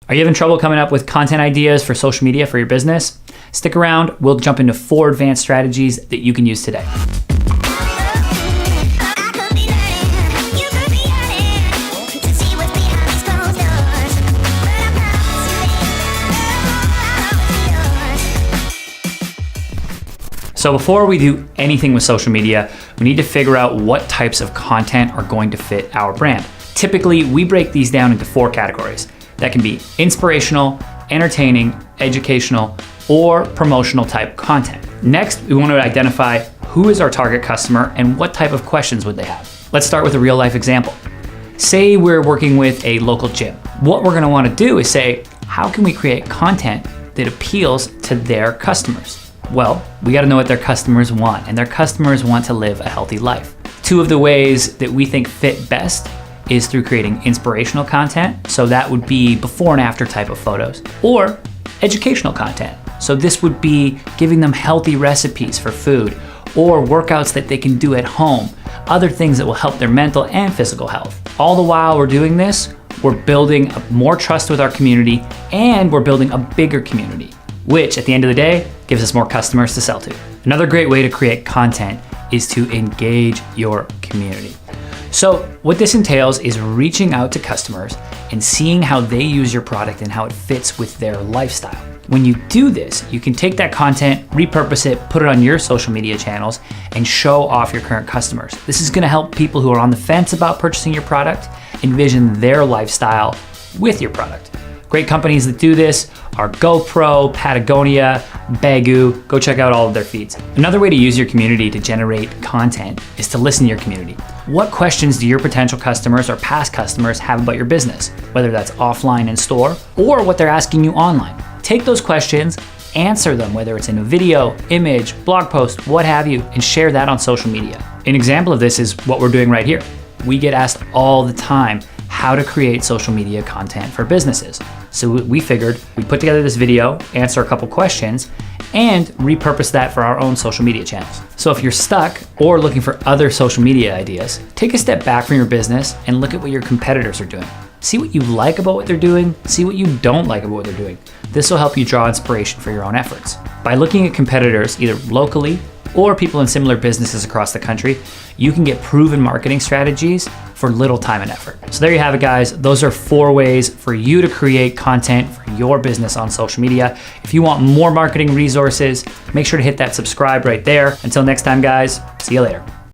Are you having trouble coming up with content ideas for social media for your business? Stick around, we'll jump into 4 advanced strategies that you can use today. So before we do anything with social media, we need to figure out what types of content are going to fit our brand. Typically, we break these down into 4 categories. That can be inspirational, entertaining, educational, or promotional type content. Next, we want to identify who is our target customer and what type of questions would they have. Let's start with a real life example. Say we're working with a local gym. What we're going to want to do is say, how can we create content that appeals to their customers? Well, we got to know what their customers want, and their customers want to live a healthy life. 2 of the ways that we think fit best is through creating inspirational content, so that would be before and after type of photos, or educational content. So this would be giving them healthy recipes for food, or workouts that they can do at home, other things that will help their mental and physical health. All the while we're doing this, we're building more trust with our community, and we're building a bigger community, which at the end of the day gives us more customers to sell to. Another great way to create content is to engage your community. So what this entails is reaching out to customers and seeing how they use your product and how it fits with their lifestyle. When you do this, you can take that content, repurpose it, put it on your social media channels, and show off your current customers. This is gonna help people who are on the fence about purchasing your product envision their lifestyle with your product. Great companies that do this are GoPro, Patagonia, Baggu. Go check out all of their feeds. Another way to use your community to generate content is to listen to your community. What questions do your potential customers or past customers have about your business, whether that's offline in store or what they're asking you online? Take those questions, answer them, whether it's in a video, image, blog post, what have you, and share that on social media. An example of this is what we're doing right here. We get asked all the time how to create social media content for businesses. So we figured we'd put together this video, answer a couple questions, and repurpose that for our own social media channels. So if you're stuck or looking for other social media ideas, take a step back from your business and look at what your competitors are doing. See what you like about what they're doing, see what you don't like about what they're doing. This will help you draw inspiration for your own efforts. By looking at competitors, either locally or people in similar businesses across the country, you can get proven marketing strategies for little time and effort. So there you have it, guys. Those are 4 ways for you to create content for your business on social media. If you want more marketing resources, make sure to hit that subscribe right there. Until next time, guys, see you later.